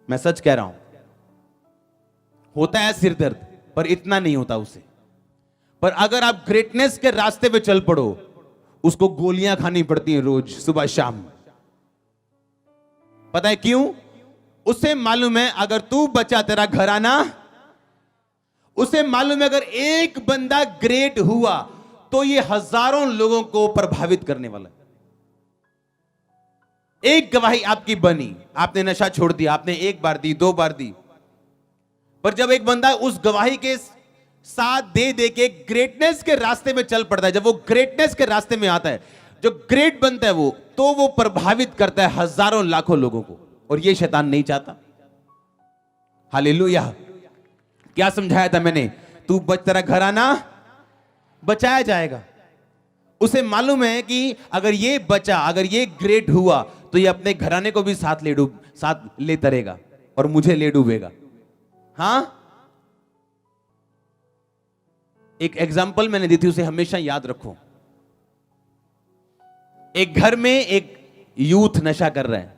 मैं सच कह रहा हूं, होता है सिरदर्द, पर इतना नहीं होता उसे। पर अगर आप ग्रेटनेस के रास्ते पे चल पड़ो, उसको गोलियां खानी पड़ती हैं रोज सुबह शाम। पता है क्यों? उसे मालूम है अगर तू बचा तेरा घराना, उसे मालूम है अगर एक बंदा ग्रेट हुआ तो ये हजारों लोगों को प्रभावित करने वाला है। एक गवाही आपकी बनी, आपने नशा छोड़ दिया, आपने एक बार दी, 2 बार दी, पर जब एक बंदा उस गवाही के साथ दे दे के ग्रेटनेस के रास्ते में चल पड़ता है, जब वो ग्रेटनेस के रास्ते में आता है, जो ग्रेट बनता है वो प्रभावित करता है हजारों लाखों लोगों को। और ये शैतान नहीं चाहता। हालेलुया। क्या समझाया था मैंने? तू बच, तेरा घराना बचाया जाएगा। उसे मालूम है कि अगर ये बचा, अगर ये ग्रेट हुआ तो ये अपने घराने को भी साथ लेता रहेगा और मुझे ले डूबेगा। हां, एक एग्जाम्पल मैंने दी थी, उसे हमेशा याद रखो। एक घर में एक यूथ नशा कर रहा है।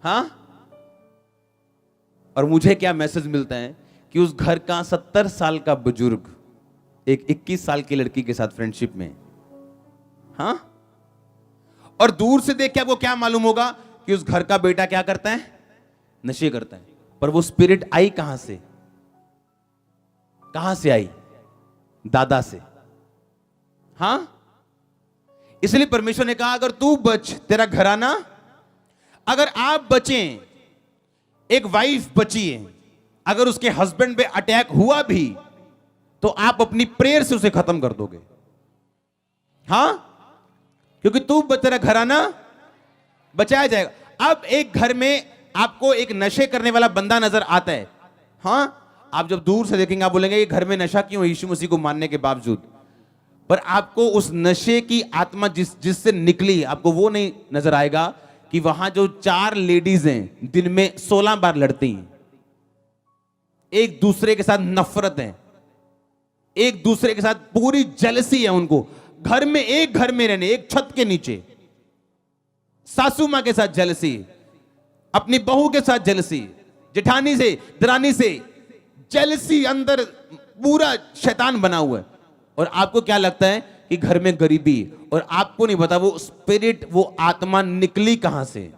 हां, और मुझे क्या मैसेज मिलता है कि उस घर का 70 साल का बुजुर्ग एक 21 साल की लड़की के साथ फ्रेंडशिप में। हाँ, और दूर से देख के आपको क्या मालूम होगा कि उस घर का बेटा क्या करता है? नशे करता है। पर वो स्पिरिट आई कहां से? कहां से आई? दादा से। हां, इसलिए परमेश्वर ने कहा अगर तू बच, तेरा घराना, अगर आप बचें, एक वाइफ बची है, अगर उसके हस्बैंड पे अटैक हुआ भी तो आप अपनी प्रेयर से उसे खत्म कर दोगे। हां, क्योंकि तू तेरा घराना बचाया जाएगा। अब एक घर में आपको एक नशे करने वाला बंदा नजर आता है। हां, आप जब दूर से देखेंगे आप बोलेंगे ये घर में नशा क्यों, यीशु मसीह को मानने के बावजूद। पर आपको उस नशे की आत्मा जिससे निकली, आपको वो नहीं नजर आएगा कि वहां जो 4 लेडीज हैं दिन में 16 बार लड़ती हैं, एक दूसरे के साथ नफरत है, एक दूसरे के साथ पूरी जेलसी है उनको, घर में, एक घर में रहने, एक छत के नीचे सासू मां के साथ जेलसी, अपनी बहू के साथ जेलसी, जेठानी से, दरानी से जेलसी, अंदर पूरा शैतान बना हुआ है। और आपको क्या लगता है कि घर में गरीबी, और आपको नहीं पता वो स्पिरिट, वो आत्मा निकली कहां से।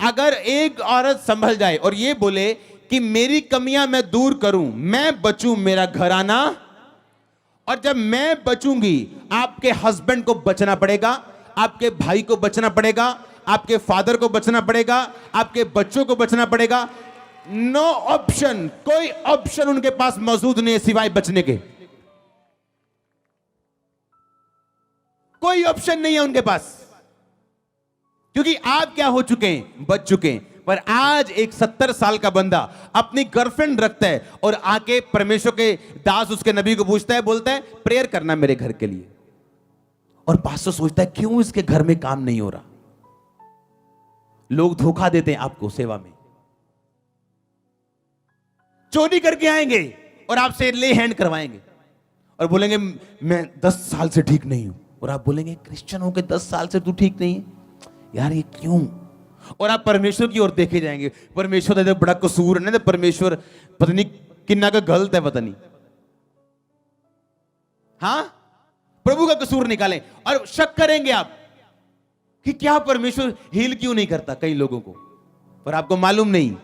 अगर एक औरत संभल जाए और ये बोले कि मेरी कमियां मैं दूर करूं, मैं बचूं, मेरा घराना, और जब मैं बचूंगी आपके हस्बैंड को बचना पड़ेगा, आपके भाई को बचना पड़ेगा, आपके फादर को बचना पड़ेगा, आपके बच्चों को बचना पड़ेगा। नो ऑप्शन, कोई ऑप्शन उनके पास मौजूद नहीं है सिवाय बचने के। कोई ऑप्शन नहीं है उनके पास, क्योंकि आप क्या हो चुके हैं, बच चुके हैं। पर आज एक 70 साल का बंदा अपनी गर्लफ्रेंड रखता है और आके परमेश्वर के दास उसके नबी को पूछता है, बोलता है प्रेयर करना मेरे घर के लिए। और पास्टर सोचता है क्यों इसके घर में काम नहीं हो रहा। लोग धोखा देते हैं आपको सेवा में, चोरी करके आएंगे और आपसे ले हैंड करवाएंगे और बोलेंगे मैं 10 साल से ठीक नहीं हूं। और आप बोलेंगे क्रिश्चियन होकर 10 साल से तू ठीक नहीं है यार, ये क्यों। और आप परमेश्वर की ओर देखे जाएंगे, परमेश्वर दे बड़ा कसूर है ना, परमेश्वर पता नहीं किन्ना का गलत है, पता नहीं। हाँ, प्रभु का कसूर निकालें और शक करेंगे आप कि क्या परमेश्वर हील क्यों नहीं करता कई लोगों को, पर आपको मालूम नहीं।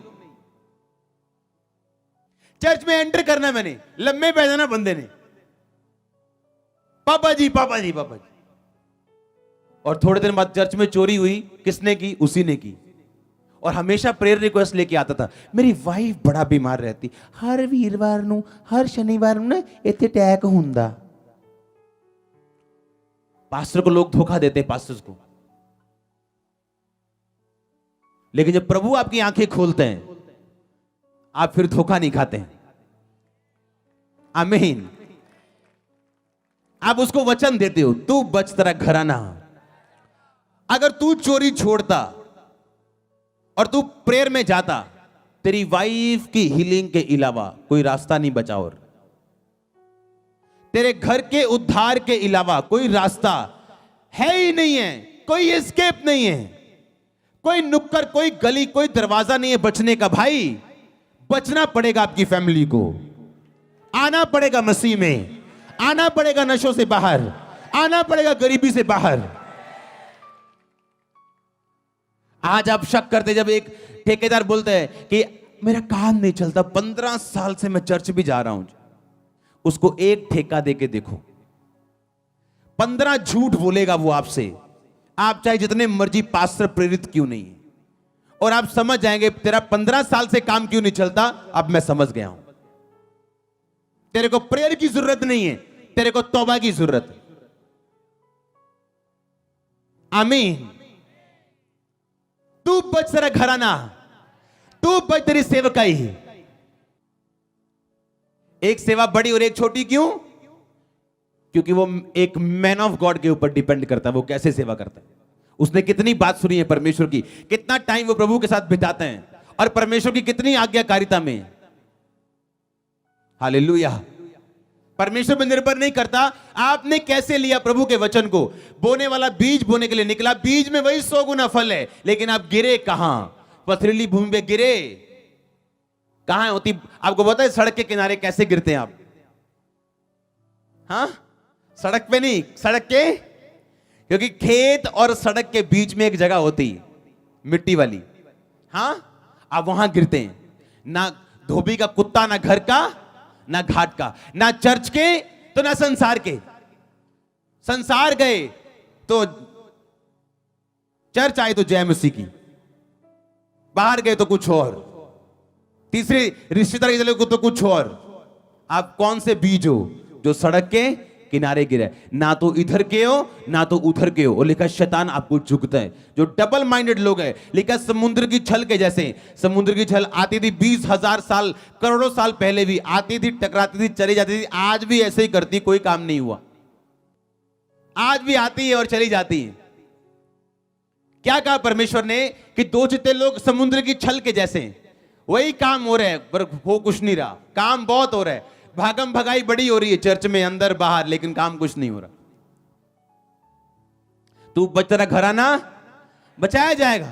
चर्च में एंटर करना, मैंने लम्बे पैजाना बंदे ने पापा जी पापा जी पापा जी, और थोड़े दिन बाद चर्च में चोरी हुई, किसने की, उसी ने की। और हमेशा प्रेयर रिक्वेस्ट लेके आता था, मेरी वाइफ बड़ा बीमार रहती, हर वीरवार नू हर शनिवार नू ना इत्थे अटैक हुंदा। पास्टर को लोग धोखा देते, पास्टर्स को। लेकिन जब प्रभु आपकी आंखें खोलते हैं, आप फिर धोखा नहीं खाते हैं। आमीन। आप उसको वचन देते हो, तू बच तेरा घराना। अगर तू चोरी छोड़ता और तू प्रेयर में जाता, तेरी वाइफ की हीलिंग के अलावा कोई रास्ता नहीं बचा, और तेरे घर के उद्धार के अलावा कोई रास्ता है ही नहीं है, कोई एस्केप नहीं है, कोई नुक्कड़, कोई गली, कोई दरवाजा नहीं है बचने का। भाई बचना पड़ेगा, आपकी फैमिली को आना पड़ेगा, मसीह में आना पड़ेगा, नशों से बाहर आना पड़ेगा, गरीबी से बाहर। आज आप शक करते जब एक ठेकेदार बोलता है कि मेरा काम नहीं चलता, 15 साल से मैं चर्च भी जा रहा हूं, उसको एक ठेका देके देखो, 15 झूठ बोलेगा वो आपसे, आप चाहे जितने मर्जी पास्टर प्रेरित क्यों नहीं है, और आप समझ जाएंगे तेरा 15 साल से काम क्यों नहीं चलता। अब मैं समझ गया हूं, तेरे को प्रेयर की जरूरत नहीं है, तेरे को तौबा की जरूरत है। आमीन। तू बच तेरा घराना, तू बच तेरी सेवकाई। एक सेवा बड़ी और एक छोटी क्यों? क्योंकि वो एक मैन ऑफ गॉड के ऊपर डिपेंड करता है, वो कैसे सेवा करता है, उसने कितनी बात सुनी है परमेश्वर की, कितना टाइम वो प्रभु के साथ बिताते हैं, और परमेश्वर की कितनी आज्ञाकारिता में। हालेलुया। परमेश्वर पर निर्भर नहीं करता आपने कैसे लिया प्रभु के वचन को। बोने वाला बीज बोने के लिए निकला, बीज में वही 100 गुना फल है, लेकिन आप गिरे कहां? पथरीली भूमि पे गिरे। कहां होती आपको पता है सड़क के किनारे कैसे गिरते हैं आप? हाँ, सड़क पे नहीं, सड़क के, क्योंकि खेत और सड़क के बीच में एक जगह होती है मिट्टी वाली। हाँ, आप वहां गिरते हैं। ना धोबी का कुत्ता, ना घर का, ना घाट का, ना चर्च के तो ना संसार के। संसार गए तो चर्च आई तो जय मसीह की, बाहर गए तो कुछ और, तीसरे रिश्तेदारी चले को तो कुछ और। आप कौन से बीज हो जो सड़क के किनारे गिरे? ना तो इधर के हो ना तो उधर के हो। और लिखा शैतान आपको झुकता है। जो डबल माइंडेड लोग हैं, लिखा समुद्र की छल के जैसे। समुद्र की छल आती थी 20,000 साल, करोड़ों साल पहले भी आती थी, टकराती थी, चली जाती थी, आज भी ऐसे ही करती, कोई काम नहीं हुआ। आज भी आती है और चली जाती है। क्या कहा परमेश्वर ने कि दो चित्ते लोग समुद्र की छल के जैसे। वही काम हो रहा है पर वो कुछ नहीं रहा। काम बहुत हो रहा है, भागम भगाई बड़ी हो रही है चर्च में अंदर बाहर, लेकिन काम कुछ नहीं हो रहा। तू बच तेरा घराना, बचाया जाएगा।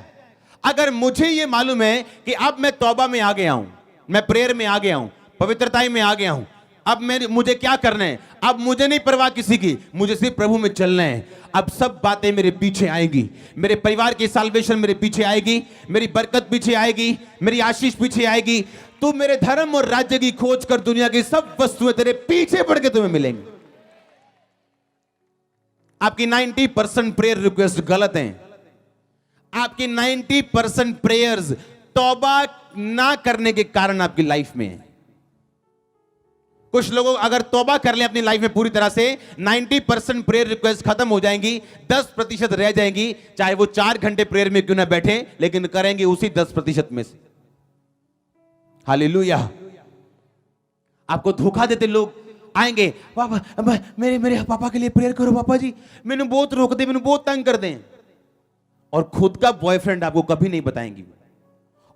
अगर मुझे यह मालूम है कि अब मैं तौबा में आ गया हूं, मैं प्रेयर में आ गया हूं, पवित्रताई में आ गया हूं, अब मुझे क्या करना है, अब मुझे नहीं परवाह किसी की, मुझे सिर्फ प्रभु में चलना है। अब सब बातें मेरे पीछे आएगी, मेरे परिवार की साल्वेशन मेरे पीछे आएगी, मेरी बरकत पीछे आएगी, मेरी आशीष पीछे आएगी। तू मेरे धर्म और राज्य की खोज कर, दुनिया की सब वस्तुएं तेरे पीछे पड़ के तुम्हें मिलेंगी। आपकी 90% प्रेयर रिक्वेस्ट गलत हैं। आपकी 90% प्रेयर्स तौबा ना करने के कारण आपकी लाइफ में है। कुछ लोगों अगर तौबा कर ले अपनी लाइफ में पूरी तरह से, 90% प्रेयर रिक्वेस्ट खत्म हो जाएंगी, 10% रह जाएंगी। चाहे वो 4 घंटे प्रेयर में क्यों ना बैठे, लेकिन करेंगे उसी 10% में से। हालेलुया। आपको धोखा देते लोग आएंगे, पापा मेरे पापा के लिए प्रेयर करो, पापा जी मैंने बहुत रोक दे, मैंने बहुत तंग कर दें। और खुद का बॉयफ्रेंड आपको कभी नहीं बताएंगी,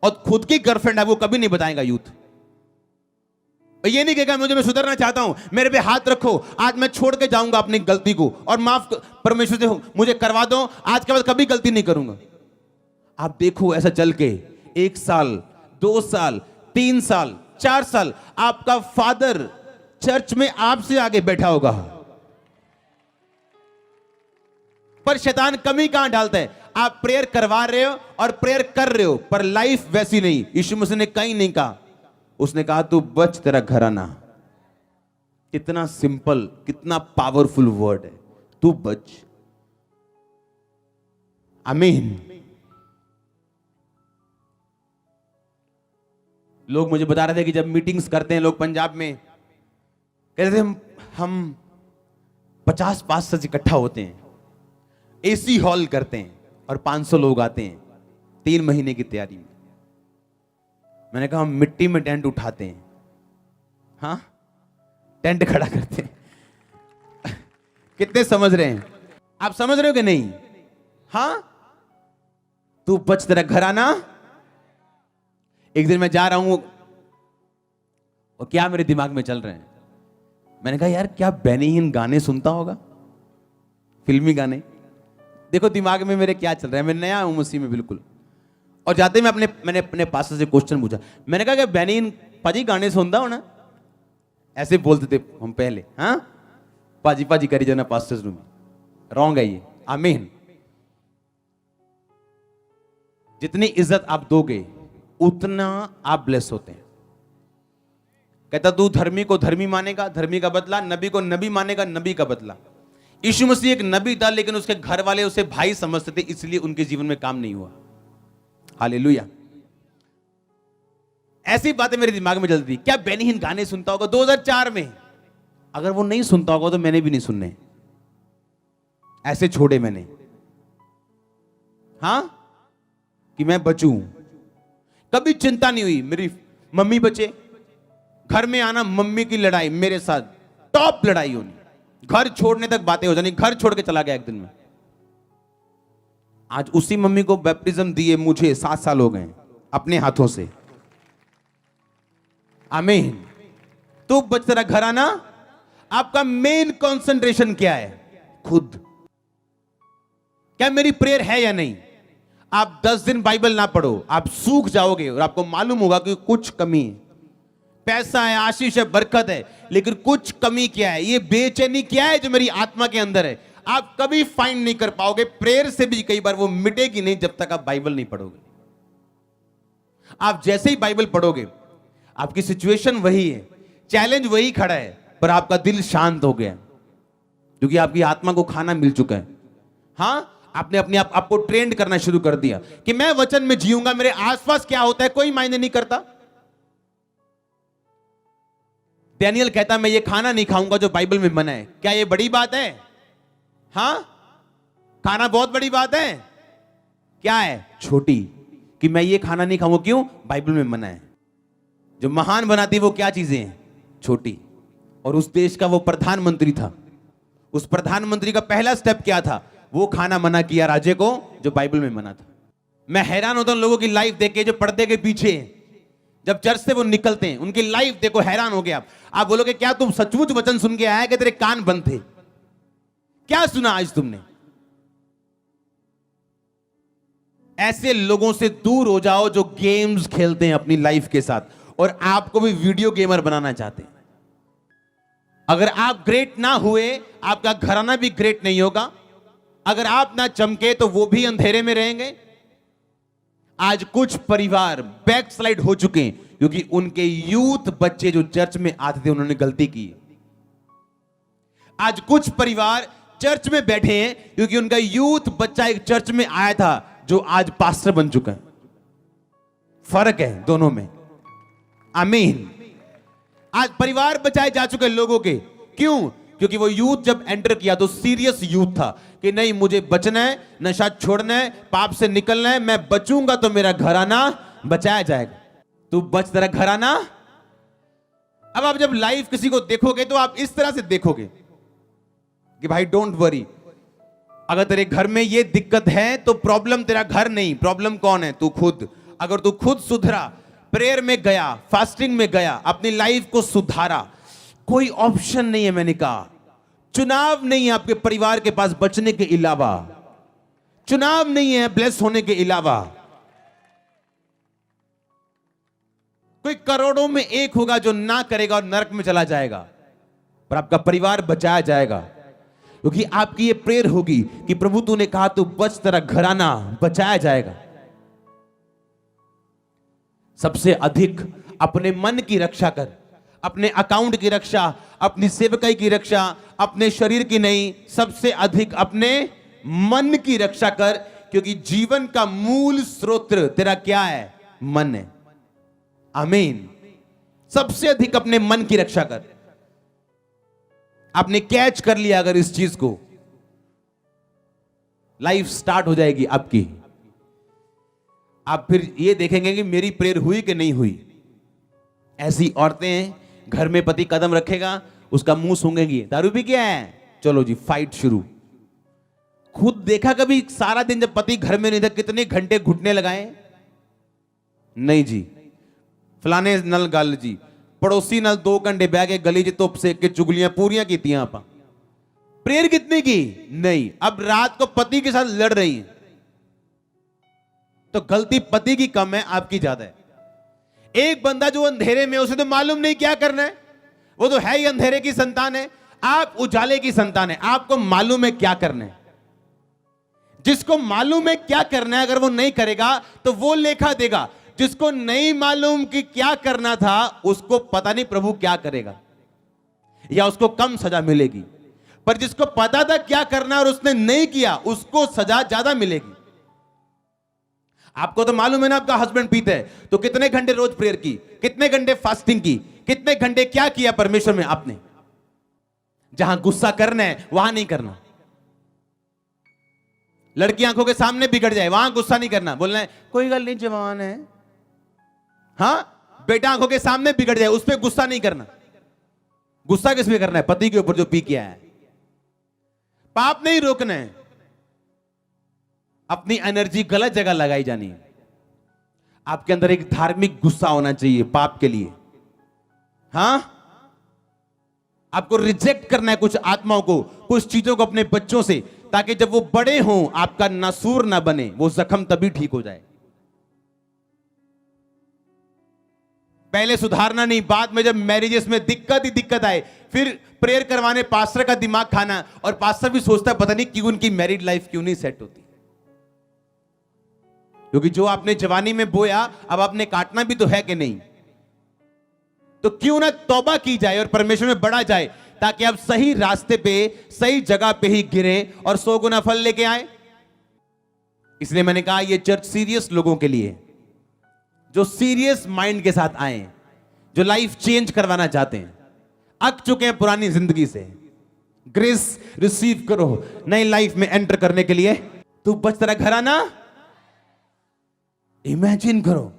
और खुद की गर्लफ्रेंड आपको कभी नहीं बताएगा। यूथ ये नहीं कहेगा मुझे, मैं सुधरना चाहता हूं, मेरे पे हाथ रखो, आज मैं छोड़ के जाऊंगा अपनी गलती को और माफ परमेश्वर से मुझे करवा दो, आज के बाद कभी गलती नहीं करूंगा। आप देखो ऐसा चल के 1 साल, 2 साल, 3 साल, 4 साल आपका फादर चर्च में आपसे आगे बैठा होगा, पर शैतान कमी कहां डालता है? आप प्रेयर करवा रहे हो और प्रेयर कर रहे हो, पर लाइफ वैसी नहीं। यीशु मसीह ने कहीं नहीं कहा, उसने कहा तू बच, तेरा घर आना। कितना सिंपल, कितना पावरफुल वर्ड है, तू बच। आमीन। लोग मुझे बता रहे थे कि जब मीटिंग्स करते हैं लोग पंजाब में, कहते थे हम 50 पास्टर्स इकट्ठा होते हैं, एसी हॉल करते हैं और 500 लोग आते हैं 3 महीने की तैयारी में। मैंने कहा हम मिट्टी में टेंट उठाते हैं, हाँ टेंट खड़ा करते हैं। कितने समझ रहे हैं? आप समझ रहे हो कि नहीं? हाँ, तू बच, तेरा घर आना। एक दिन मैं जा रहा हूं और क्या मेरे दिमाग में चल रहे हैं, मैंने कहा यार क्या बेनीहीन गाने सुनता होगा, फिल्मी गाने। देखो दिमाग में मेरे क्या चल रहा है, मैं नया हूं मसीह में बिल्कुल। और जाते मैं मैंने अपने पास्टर से क्वेश्चन पूछा, मैंने कहा कि बेनीहीन पाजी गाने सुनता हो ना? ऐसे बोलते थे हम पहले, हाँ पाजी पाजी करी जाना पास्टर्स रूम। रॉन्ग है ये। आमीन। जितनी इज्जत आप दोगे उतना आप ब्लेस होते हैं। कहता तू धर्मी को धर्मी मानेगा, धर्मी का बदला, नबी को नबी मानेगा, नबी का बदला। यीशु मसीह एक नबी था, लेकिन उसके घर वाले उसे भाई समझते थे, इसलिए उनके जीवन में काम नहीं हुआ। हालेलुया। ऐसी बातें मेरे दिमाग में चलती थी। क्या बेनीहीन गाने सुनता होगा 2004 में? अगर वो नहीं सुनता होगा तो मैंने भी नहीं सुनने, ऐसे छोड़े मैंने, हाँ कि मैं बचूं। कभी चिंता नहीं हुई, मेरी मम्मी बचे, घर में आना मम्मी की लड़ाई मेरे साथ, टॉप लड़ाई होनी, घर छोड़ने तक बातें हो जानी, घर छोड़ के चला गया एक दिन में। आज उसी मम्मी को बैप्टिज्म दिए मुझे 7 साल हो गए अपने हाथों से। आमीन। तो बच, तेरा घर आना। आपका मेन कंसंट्रेशन क्या है? खुद। क्या मेरी प्रेयर है या नहीं? आप 10 दिन बाइबल ना पढ़ो, आप सूख जाओगे और आपको मालूम होगा कि कुछ कमी है। पैसा है, आशीष है, बरकत है, लेकिन कुछ कमी क्या है, ये बेचैनी क्या है जो मेरी आत्मा के अंदर है, आप कभी फाइंड नहीं कर पाओगे। प्रेयर से भी कई बार वो मिटेगी नहीं जब तक आप बाइबल नहीं पढ़ोगे। आप जैसे ही बाइबल पढ़ोगे, आपकी सिचुएशन वही है, चैलेंज वही खड़ा है, पर आपका दिल शांत हो गया, क्योंकि आपकी आत्मा को खाना मिल चुका है। हाँ, आपने अपने आपको ट्रेंड करना शुरू कर दिया कि मैं वचन में जीऊंगा, मेरे आसपास क्या होता है कोई मायने नहीं करता। डैनियल कहता मैं ये खाना नहीं खाऊंगा जो बाइबल में मना है। क्या ये बड़ी बात है? हाँ, खाना बहुत बड़ी बात है। क्या है? छोटी, कि मैं ये खाना नहीं खाऊंगा, क्यों? बाइबल में मना है। जो महान बनाती वो क्या चीजें हैं? छोटी। और उस देश का वो प्रधानमंत्री था, उस प्रधानमंत्री का पहला स्टेप क्या था? वो खाना मना किया राजे को जो बाइबल में मना था। मैं हैरान होता हूं लोगों की लाइफ देख के जो पर्दे के पीछे हैं, जब चर्च से वो निकलते हैं उनकी लाइफ देखो, हैरान हो गया आप बोलोगे क्या तुम सचमुच वचन सुन के आया कि तेरे कान बंद थे? क्या सुना आज तुमने? ऐसे लोगों से दूर हो जाओ जो गेम्स खेलते हैं अपनी लाइफ के साथ और आपको भी वीडियो गेमर बनाना चाहते हैं। अगर आप ग्रेट ना हुए, आपका घराना भी ग्रेट नहीं होगा। अगर आप ना चमके तो वो भी अंधेरे में रहेंगे। आज कुछ परिवार बैकस्लाइड हो चुके हैं क्योंकि उनके यूथ बच्चे जो चर्च में आते थे उन्होंने गलती की। आज कुछ परिवार चर्च में बैठे हैं क्योंकि उनका यूथ बच्चा एक चर्च में आया था जो आज पास्टर बन चुका है। फर्क है दोनों में। आमीन। आज परिवार बचाए जा चुके लोगों के। क्यों? क्योंकि वो यूथ जब एंटर किया तो सीरियस यूथ था कि नहीं, मुझे बचना है, नशा छोड़ना है, पाप से निकलना है, मैं बचूंगा तो मेरा घराना बचाया जाएगा। तू बच, तेरा घराना। अब आप जब लाइफ किसी को देखोगे तो आप इस तरह से देखोगे कि भाई डोंट वरी, अगर तेरे घर में ये दिक्कत है तो प्रॉब्लम तेरा घर नहीं, प्रॉब्लम कौन है? तू खुद। अगर तू खुद सुधरा, प्रेयर में गया, फास्टिंग में गया, अपनी लाइफ को सुधारा, कोई ऑप्शन नहीं है। मैंने कहा चुनाव नहीं है आपके परिवार के पास बचने के अलावा, चुनाव नहीं है ब्लेस होने के अलावा। कोई करोड़ों में एक होगा जो ना करेगा और नरक में चला जाएगा, पर आपका परिवार बचाया जाएगा क्योंकि आपकी ये प्रेयर होगी कि प्रभु तूने कहा तू बच, तेरा घराना बचाया जाएगा। सबसे अधिक अपने मन की रक्षा कर, अपने अकाउंट की रक्षा, अपनी सेवकाई की रक्षा, अपने शरीर की नहीं, सबसे अधिक अपने मन की रक्षा कर, क्योंकि जीवन का मूल स्रोत तेरा क्या है? मन है। आमीन। सबसे अधिक अपने मन की रक्षा कर। आपने कैच कर लिया अगर इस चीज को, लाइफ स्टार्ट हो जाएगी आपकी। आप फिर ये देखेंगे कि मेरी प्रेयर हुई कि नहीं हुई। ऐसी औरतें हैं, घर में पति कदम रखेगा, उसका मुंह सूंघेगी, दारू भी क्या है, चलो जी फाइट शुरू। खुद देखा कभी सारा दिन जब पति घर में नहीं था कितने घंटे घुटने लगाए? नहीं जी, फलाने नल गल जी, पड़ोसी नल 2 घंटे बह के गली च धुप सेक के चुगलियां पूरियां कीतियां आप। प्रेयर कितनी की? नहीं। अब रात को पति के साथ लड़ रही है तो गलती पति की कम है, आपकी ज्यादा है। एक बंदा जो अंधेरे में, उसे तो मालूम नहीं क्या करना है, वो तो है ही अंधेरे की संतान है। आप उजाले की संतान है, आपको मालूम है क्या करना है। जिसको मालूम है क्या करना है, अगर वो नहीं करेगा तो वो लेखा देगा। जिसको नहीं मालूम कि क्या करना था, उसको पता नहीं प्रभु क्या करेगा, या उसको कम सजा मिलेगी। पर जिसको पता था क्या करना और उसने नहीं किया, उसको सजा ज्यादा मिलेगी। आपको तो मालूम है ना, आपका हस्बैंड पीता है, तो कितने घंटे रोज प्रेयर की, कितने घंटे फास्टिंग की, कितने घंटे क्या किया परमेश्वर में आपने। जहां गुस्सा करना है वहां नहीं करना। लड़की आंखों के सामने बिगड़ जाए, वहां गुस्सा नहीं करना, बोलना है कोई गल नहीं, जवान है। हाँ, बेटा आंखों के सामने बिगड़ जाए, उस पर गुस्सा नहीं करना। गुस्सा किस पे करना है? पति के ऊपर जो पी के आया है। पाप नहीं रोकना है, अपनी एनर्जी गलत जगह लगाई जानी है। आपके अंदर एक धार्मिक गुस्सा होना चाहिए पाप के लिए। हां, आपको रिजेक्ट करना है कुछ आत्माओं को, कुछ चीजों को अपने बच्चों से, ताकि जब वो बड़े हों आपका नासूर ना बने, वो जख्म तभी ठीक हो जाए। पहले सुधारना नहीं, बाद में जब मैरिजेस में दिक्कत ही दिक्कत आए, फिर प्रेयर करवाने पास्टर का दिमाग खाना, और पास्टर भी सोचता है पता नहीं क्यों उनकी मैरिड लाइफ क्यों नहीं सेट होती। क्योंकि जो आपने जवानी में बोया अब आपने काटना भी तो है कि नहीं। तो क्यों ना तौबा की जाए और परमेश्वर में बढ़ा जाए, ताकि आप सही रास्ते पे, सही जगह पे ही गिरे और 100 गुना फल लेके आए। इसलिए मैंने कहा यह चर्च सीरियस लोगों के लिए, जो सीरियस माइंड के साथ आए, जो लाइफ चेंज करवाना चाहते हैं, अक चुके हैं पुरानी जिंदगी से, ग्रेस रिसीव करो नई लाइफ में एंटर करने के लिए। तू बच, तेरा घराना। इमेजिन करो,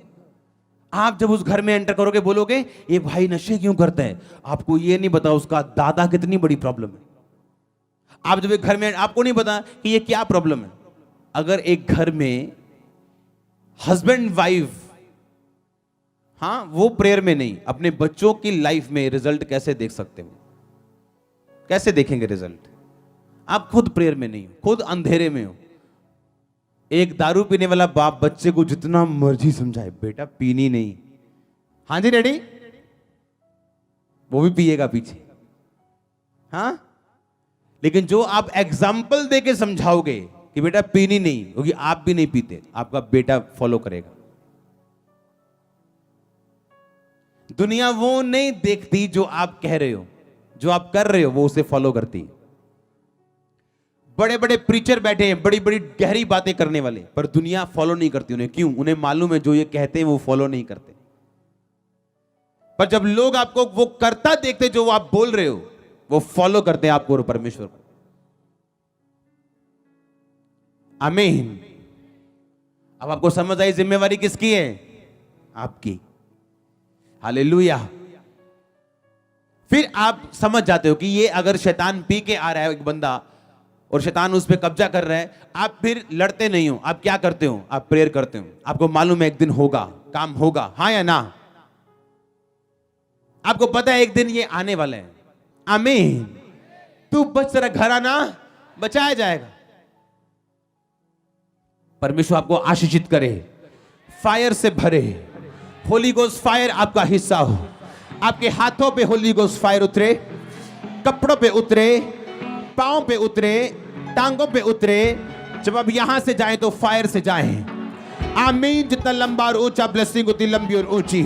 आप जब उस घर में एंटर करोगे, बोलोगे ये भाई नशे क्यों करता है, आपको ये नहीं पता उसका दादा कितनी बड़ी प्रॉब्लम है। आप जब एक घर में, आपको नहीं पता कि ये क्या प्रॉब्लम है। अगर एक घर में हस्बैंड वाइफ, हाँ, वो प्रेयर में नहीं, अपने बच्चों की लाइफ में रिजल्ट कैसे देख सकते हो? कैसे देखेंगे रिजल्ट? आप खुद प्रेयर में नहीं हो, खुद अंधेरे में हो। एक दारू पीने वाला बाप बच्चे को जितना मर्जी समझाए, बेटा पीनी नहीं, हाँ जी डैडी, वो भी पिएगा पीछे, हाँ। लेकिन जो आप एग्जाम्पल दे के समझाओगे कि बेटा पीनी नहीं, क्योंकि आप भी नहीं पीते, आपका बेटा फॉलो करेगा। दुनिया वो नहीं देखती जो आप कह रहे हो, जो आप कर रहे हो वो उसे फॉलो करती है। बड़े बड़े प्रीचर बैठे हैं, बड़ी बड़ी गहरी बातें करने वाले, पर दुनिया फॉलो नहीं करती उन्हें। क्यों? उन्हें मालूम है जो ये कहते हैं वो फॉलो नहीं करते। पर जब लोग आपको वो करता देखते जो आप बोल रहे हो, वो फॉलो करते हैं आपको और परमेश्वर को। आमीन। अब आपको समझ आई जिम्मेवारी किसकी है? आपकी। हालेलुया। फिर आप समझ जाते हो कि ये अगर शैतान पी के आ रहा है एक बंदा और शैतान उस पर कब्जा कर रहा है, आप फिर लड़ते नहीं हो। आप क्या करते हो? आप प्रेयर करते हो। आपको मालूम है एक दिन होगा, काम होगा, हाँ या ना? आपको पता है एक दिन ये आने वाला है। आमीन। तू बच, तेरा घर आना बचाया जाएगा। परमेश्वर आपको आशीषित करे, फायर से भरे, होली गोस्ट फायर आपका हिस्सा हो। आपके हाथों पे होली गोस्ट फायर उतरे, कपड़ों पे उतरे, पांव पे उतरे, टांगों पे उतरे। जब आप यहां से जाएं तो फायर से जाएं। आमीन। जितना लंबा और ऊंचा ब्लेसिंग उतनी लंबी और ऊंची।